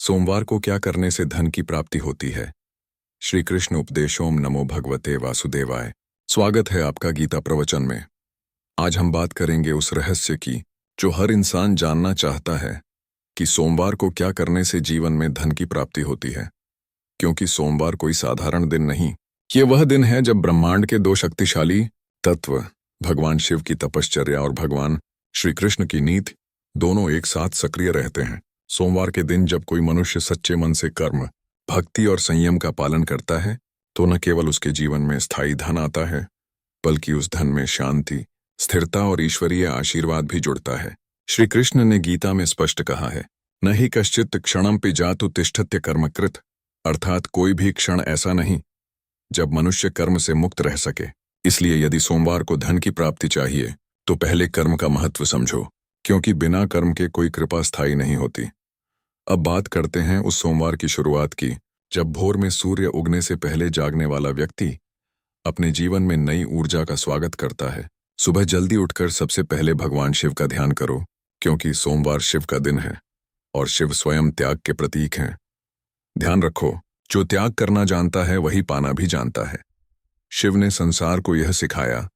सोमवार को क्या करने से धन की प्राप्ति होती है? श्री कृष्ण उपदेशोम नमो भगवते वासुदेवाय। स्वागत है आपका गीता प्रवचन में। आज हम बात करेंगे उस रहस्य की जो हर इंसान जानना चाहता है कि सोमवार को क्या करने से जीवन में धन की प्राप्ति होती है। क्योंकि सोमवार कोई साधारण दिन नहीं, ये वह दिन है जब ब्रह्मांड के दो शक्तिशाली तत्व, भगवान शिव की तपश्चर्या और भगवान श्री कृष्ण की नीति, दोनों एक साथ सक्रिय रहते हैं। सोमवार के दिन जब कोई मनुष्य सच्चे मन से कर्म, भक्ति और संयम का पालन करता है तो न केवल उसके जीवन में स्थायी धन आता है, बल्कि उस धन में शांति, स्थिरता और ईश्वरीय आशीर्वाद भी जुड़ता है। श्री कृष्ण ने गीता में स्पष्ट कहा है, न ही कश्चित क्षणम पे जातु तिष्ठत्य कर्मकृत, अर्थात कोई भी क्षण ऐसा नहीं जब मनुष्य कर्म से मुक्त रह सके। इसलिए यदि सोमवार को धन की प्राप्ति चाहिए तो पहले कर्म का महत्व समझो, क्योंकि बिना कर्म के कोई कृपा स्थायी नहीं होती। अब बात करते हैं उस सोमवार की शुरुआत की जब भोर में सूर्य उगने से पहले जागने वाला व्यक्ति अपने जीवन में नई ऊर्जा का स्वागत करता है। सुबह जल्दी उठकर सबसे पहले भगवान शिव का ध्यान करो, क्योंकि सोमवार शिव का दिन है और शिव स्वयं त्याग के प्रतीक हैं। ध्यान रखो, जो त्याग करना जानता है वही पाना भी जानता है। शिव ने संसार को यह सिखाया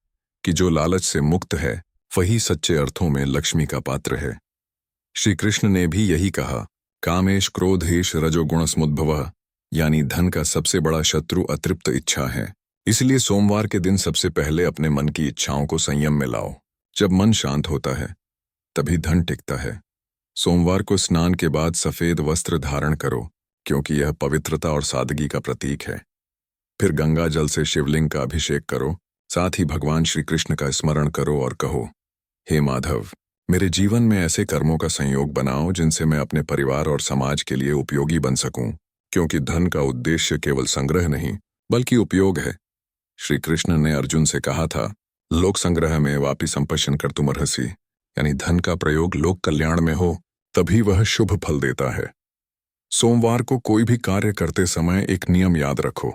कि जो लालच से मुक्त है वही सच्चे अर्थों में लक्ष्मी का पात्र है। श्री कृष्ण ने भी यही कहा, कामेश क्रोधेश रजोगुण समुद्भवः, यानी धन का सबसे बड़ा शत्रु अतृप्त इच्छा है। इसलिए सोमवार के दिन सबसे पहले अपने मन की इच्छाओं को संयम में लाओ। जब मन शांत होता है तभी धन टिकता है। सोमवार को स्नान के बाद सफेद वस्त्र धारण करो, क्योंकि यह पवित्रता और सादगी का प्रतीक है। फिर गंगा जल से शिवलिंग का अभिषेक करो, साथ ही भगवान श्री कृष्ण का स्मरण करो और कहो, हे माधव, मेरे जीवन में ऐसे कर्मों का संयोग बनाओ जिनसे मैं अपने परिवार और समाज के लिए उपयोगी बन सकूं, क्योंकि धन का उद्देश्य केवल संग्रह नहीं बल्कि उपयोग है। श्री कृष्ण ने अर्जुन से कहा था, लोक संग्रह में वापि संपश्यन कर्तुमर्हसि, यानी धन का प्रयोग लोक कल्याण में हो तभी वह शुभ फल देता है। सोमवार को कोई भी कार्य करते समय एक नियम याद रखो,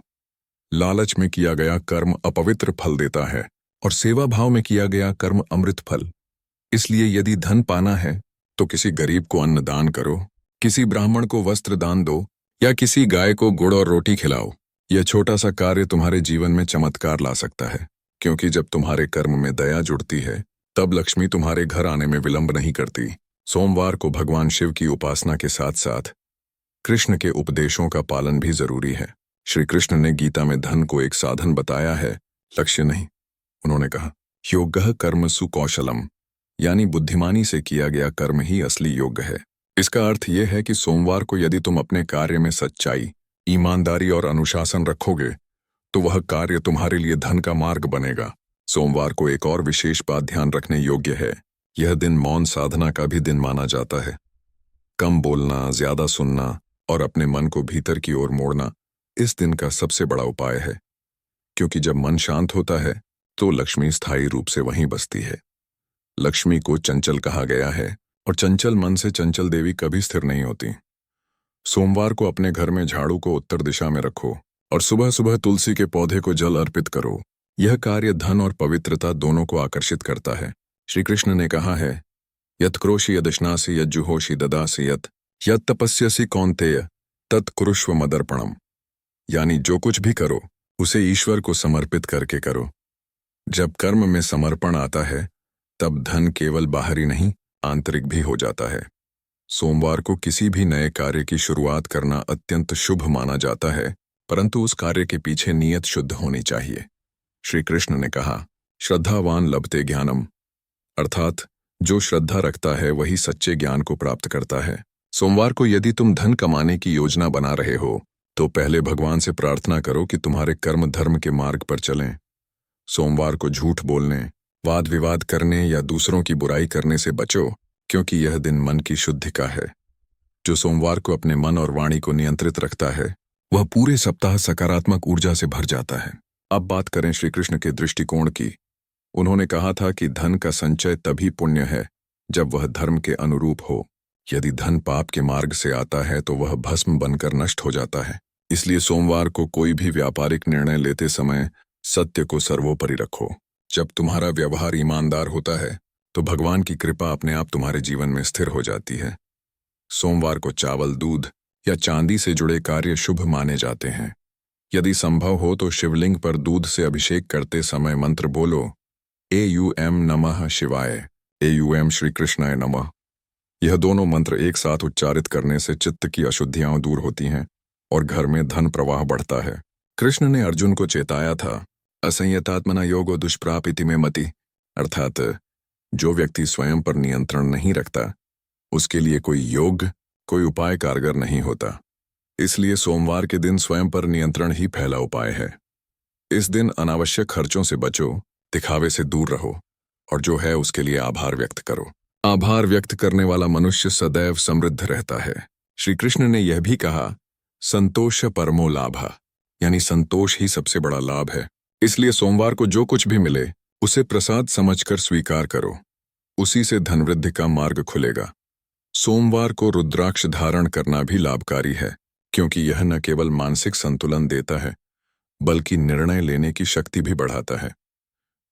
लालच में किया गया कर्म अपवित्र फल देता है और सेवा भाव में किया गया कर्म अमृत फल। इसलिए यदि धन पाना है तो किसी गरीब को अन्न दान करो, किसी ब्राह्मण को वस्त्र दान दो या किसी गाय को गुड़ और रोटी खिलाओ। यह छोटा सा कार्य तुम्हारे जीवन में चमत्कार ला सकता है, क्योंकि जब तुम्हारे कर्म में दया जुड़ती है तब लक्ष्मी तुम्हारे घर आने में विलंब नहीं करती। सोमवार को भगवान शिव की उपासना के साथ साथ कृष्ण के उपदेशों का पालन भी जरूरी है। श्री कृष्ण ने गीता में धन को एक साधन बताया है, लक्ष्य नहीं। उन्होंने कहा, योगः कर्मसु कौशलम, यानी बुद्धिमानी से किया गया कर्म ही असली योग है। इसका अर्थ यह है कि सोमवार को यदि तुम अपने कार्य में सच्चाई, ईमानदारी और अनुशासन रखोगे तो वह कार्य तुम्हारे लिए धन का मार्ग बनेगा। सोमवार को एक और विशेष बात ध्यान रखने योग्य है, यह दिन मौन साधना का भी दिन माना जाता है। कम बोलना, ज्यादा सुनना और अपने मन को भीतर की ओर मोड़ना इस दिन का सबसे बड़ा उपाय है, क्योंकि जब मन शांत होता है तो लक्ष्मी स्थायी रूप से वहीं बसती है। लक्ष्मी को चंचल कहा गया है और चंचल मन से चंचल देवी कभी स्थिर नहीं होती। सोमवार को अपने घर में झाड़ू को उत्तर दिशा में रखो और सुबह सुबह तुलसी के पौधे को जल अर्पित करो। यह कार्य धन और पवित्रता दोनों को आकर्षित करता है। श्री कृष्ण ने कहा है, यत् क्रोशी यदश्नासि यज्जुहोषि ददासि यत् तपस्यसि कौन्तेय तत् कुरुष्व मदर्पणम, यानी जो कुछ भी करो उसे ईश्वर को समर्पित करके करो। जब कर्म में समर्पण आता है तब धन केवल बाहरी नहीं आंतरिक भी हो जाता है। सोमवार को किसी भी नए कार्य की शुरुआत करना अत्यंत शुभ माना जाता है, परंतु उस कार्य के पीछे नीयत शुद्ध होनी चाहिए। श्री कृष्ण ने कहा, श्रद्धावान लभते ज्ञानम, अर्थात जो श्रद्धा रखता है वही सच्चे ज्ञान को प्राप्त करता है। सोमवार को यदि तुम धन कमाने की योजना बना रहे हो तो पहले भगवान से प्रार्थना करो कि तुम्हारे कर्म धर्म के मार्ग पर चलें। सोमवार को झूठ बोलने, वाद विवाद करने या दूसरों की बुराई करने से बचो, क्योंकि यह दिन मन की शुद्धि का है। जो सोमवार को अपने मन और वाणी को नियंत्रित रखता है वह पूरे सप्ताह सकारात्मक ऊर्जा से भर जाता है। अब बात करें श्री कृष्ण के दृष्टिकोण की। उन्होंने कहा था कि धन का संचय तभी पुण्य है जब वह धर्म के अनुरूप हो। यदि धन पाप के मार्ग से आता है तो वह भस्म बनकर नष्ट हो जाता है। इसलिए सोमवार को कोई भी व्यापारिक निर्णय लेते समय सत्य को सर्वोपरि रखो। जब तुम्हारा व्यवहार ईमानदार होता है तो भगवान की कृपा अपने आप तुम्हारे जीवन में स्थिर हो जाती है। सोमवार को चावल, दूध या चांदी से जुड़े कार्य शुभ माने जाते हैं। यदि संभव हो तो शिवलिंग पर दूध से अभिषेक करते समय मंत्र बोलो, एयूएम नमः शिवाय, एयूएम श्री कृष्णाय नमः। यह दोनों मंत्र एक साथ उच्चारित करने से चित्त की अशुद्धियां दूर होती हैं और घर में धन प्रवाह बढ़ता है। कृष्ण ने अर्जुन को चेताया था, असंयतात्मना योगो दुष्प्रापिति में मति, अर्थात जो व्यक्ति स्वयं पर नियंत्रण नहीं रखता उसके लिए कोई योग, कोई उपाय कारगर नहीं होता। इसलिए सोमवार के दिन स्वयं पर नियंत्रण ही पहला उपाय है। इस दिन अनावश्यक खर्चों से बचो, दिखावे से दूर रहो और जो है उसके लिए आभार व्यक्त करो। आभार व्यक्त करने वाला मनुष्य सदैव समृद्ध रहता है। श्री कृष्ण ने यह भी कहा, संतोष परमो लाभा, यानी संतोष ही सबसे बड़ा लाभ है। इसलिए सोमवार को जो कुछ भी मिले उसे प्रसाद समझकर स्वीकार करो, उसी से धनवृद्धि का मार्ग खुलेगा। सोमवार को रुद्राक्ष धारण करना भी लाभकारी है, क्योंकि यह न केवल मानसिक संतुलन देता है बल्कि निर्णय लेने की शक्ति भी बढ़ाता है।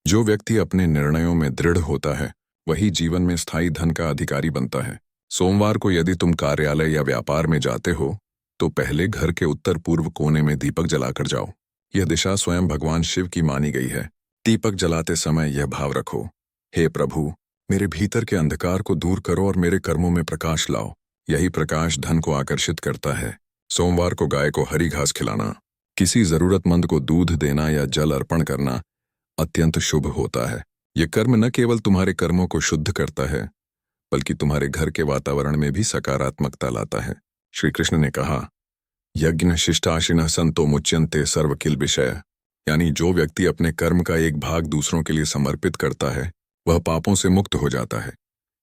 जो व्यक्ति अपने निर्णयों में दृढ़ होता है वही जीवन में स्थायी धन का अधिकारी बनता है। सोमवार को यदि तुम कार्यालय या व्यापार में जाते हो तो पहले घर के उत्तर पूर्व कोने में दीपक जलाकर जाओ। यह दिशा स्वयं भगवान शिव की मानी गई है। दीपक जलाते समय यह भाव रखो, हे प्रभु, मेरे भीतर के अंधकार को दूर करो और मेरे कर्मों में प्रकाश लाओ। यही प्रकाश धन को आकर्षित करता है। सोमवार को गाय को हरी घास खिलाना, किसी जरूरतमंद को दूध देना या जल अर्पण करना अत्यंत शुभ होता है। यह कर्म न केवल तुम्हारे कर्मों को शुद्ध करता है बल्कि तुम्हारे घर के वातावरण में भी सकारात्मकता लाता है। श्री कृष्ण ने कहा, यज्ञ शिष्टाशिनः संतो मुच्यन्ते सर्व किल विषय, यानी जो व्यक्ति अपने कर्म का एक भाग दूसरों के लिए समर्पित करता है वह पापों से मुक्त हो जाता है।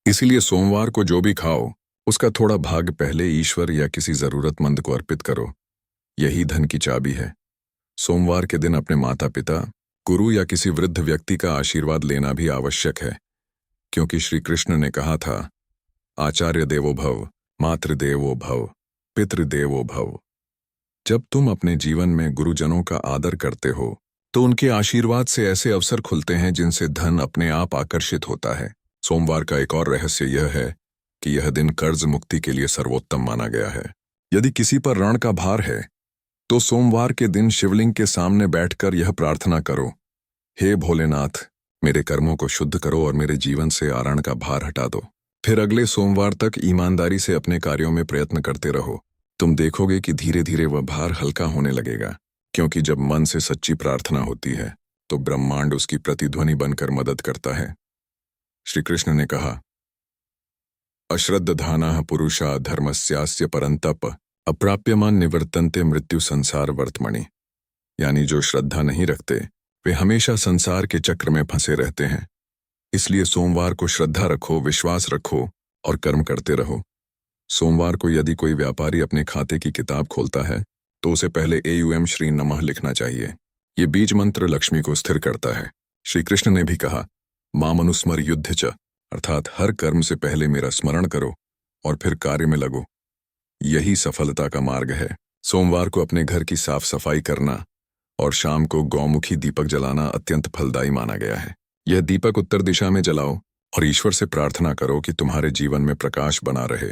इसीलिए सोमवार को जो भी खाओ उसका थोड़ा भाग पहले ईश्वर या किसी जरूरतमंद को अर्पित करो। यही धन की चाबी है। सोमवार के दिन अपने माता पिता, गुरु या किसी वृद्ध व्यक्ति का आशीर्वाद लेना भी आवश्यक है, क्योंकि श्री कृष्ण ने कहा था, आचार्य देवो भव, मातृदेवो भव, पितृदेवो भव। जब तुम अपने जीवन में गुरुजनों का आदर करते हो तो उनके आशीर्वाद से ऐसे अवसर खुलते हैं जिनसे धन अपने आप आकर्षित होता है। सोमवार का एक और रहस्य यह है कि यह दिन कर्ज मुक्ति के लिए सर्वोत्तम माना गया है। यदि किसी पर ऋण का भार है तो सोमवार के दिन शिवलिंग के सामने बैठकर यह प्रार्थना करो, हे भोलेनाथ, मेरे कर्मों को शुद्ध करो और मेरे जीवन से ऋण का भार हटा दो। फिर अगले सोमवार तक ईमानदारी से अपने कार्यों में प्रयत्न करते रहो। तुम देखोगे कि धीरे धीरे वह भार हल्का होने लगेगा, क्योंकि जब मन से सच्ची प्रार्थना होती है तो ब्रह्मांड उसकी प्रतिध्वनि बनकर मदद करता है। श्री कृष्ण ने कहा, अश्रद्धानाः पुरुषा धर्मस्यास्य परंतप अप्राप्यमान निवर्तन्ते मृत्यु संसार वर्तमणि, यानी जो श्रद्धा नहीं रखते वे हमेशा संसार के चक्र में फंसे रहते हैं। इसलिए सोमवार को श्रद्धा रखो, विश्वास रखो और कर्म करते रहो। सोमवार को यदि कोई व्यापारी अपने खाते की किताब खोलता है तो उसे पहले एयूएम श्री नमः लिखना चाहिए। ये बीज मंत्र लक्ष्मी को स्थिर करता है। श्री कृष्ण ने भी कहा, मामनुस्मर युद्ध च, अर्थात हर कर्म से पहले मेरा स्मरण करो और फिर कार्य में लगो। यही सफलता का मार्ग है। सोमवार को अपने घर की साफ सफाई करना और शाम को गौमुखी दीपक जलाना अत्यंत फलदायी माना गया है। यह दीपक उत्तर दिशा में जलाओ और ईश्वर से प्रार्थना करो कि तुम्हारे जीवन में प्रकाश बना रहे।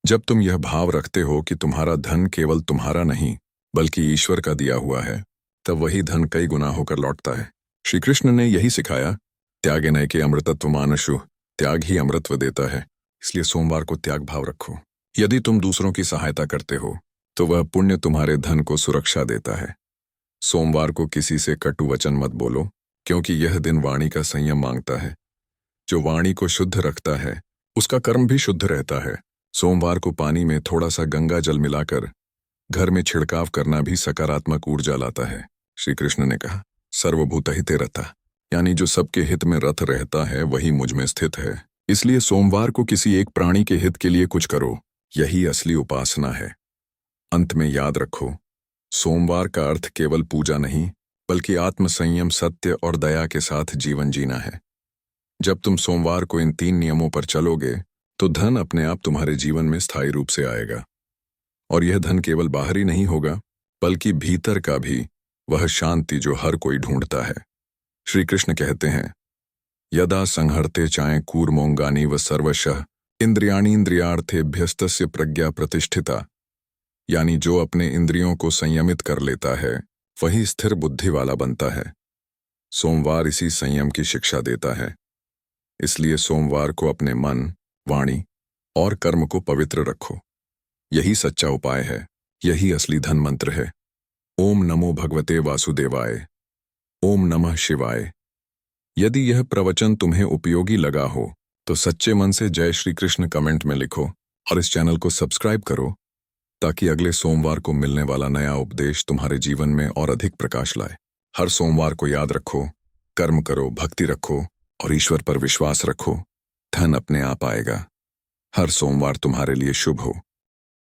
जब तुम यह भाव रखते हो कि तुम्हारा धन केवल तुम्हारा नहीं बल्कि ईश्वर का दिया हुआ है, तब वही धन कई गुना होकर लौटता है। श्री कृष्ण ने यही सिखाया, त्यागे नैके अमृतत्व मानशु, त्याग ही अमृतत्व देता है। इसलिए सोमवार को त्याग भाव रखो। यदि तुम दूसरों की सहायता करते हो तो वह पुण्य तुम्हारे धन को सुरक्षा देता है। सोमवार को किसी से कटु वचन मत बोलो, क्योंकि यह दिन वाणी का संयम मांगता है। जो वाणी को शुद्ध रखता है उसका कर्म भी शुद्ध रहता है। सोमवार को पानी में थोड़ा सा गंगा जल मिलाकर घर में छिड़काव करना भी सकारात्मक ऊर्जा लाता है। श्री कृष्ण ने कहा, सर्वभूतहिते रता, यानी जो सबके हित में रत रहता है वही मुझ में स्थित है। इसलिए सोमवार को किसी एक प्राणी के हित के लिए कुछ करो, यही असली उपासना है। अंत में याद रखो, सोमवार का अर्थ केवल पूजा नहीं बल्कि आत्मसंयम, सत्य और दया के साथ जीवन जीना है। जब तुम सोमवार को इन 3 नियमों पर चलोगे तो धन अपने आप तुम्हारे जीवन में स्थायी रूप से आएगा। और यह धन केवल बाहरी नहीं होगा बल्कि भीतर का भी, वह शांति जो हर कोई ढूंढता है। श्री कृष्ण कहते हैं, यदा संहरते चाय कूर्मोंगानी व सर्वशः इंद्रियाणीन्द्रियार्थेभ्यस्तस्य प्रज्ञा प्रतिष्ठिता, यानी जो अपने इंद्रियों को संयमित कर लेता है वही स्थिर बुद्धि वाला बनता है। सोमवार इसी संयम की शिक्षा देता है। इसलिए सोमवार को अपने मन, वाणी और कर्म को पवित्र रखो। यही सच्चा उपाय है, यही असली धन मंत्र है। ओम नमो भगवते वासुदेवाय। ओम नमः शिवाय। यदि यह प्रवचन तुम्हें उपयोगी लगा हो तो सच्चे मन से जय श्री कृष्ण कमेंट में लिखो और इस चैनल को सब्सक्राइब करो ताकि अगले सोमवार को मिलने वाला नया उपदेश तुम्हारे जीवन में और अधिक प्रकाश लाए। हर सोमवार को याद रखो, कर्म करो, भक्ति रखो और ईश्वर पर विश्वास रखो। धन अपने आप आएगा। हर सोमवार तुम्हारे लिए शुभ हो।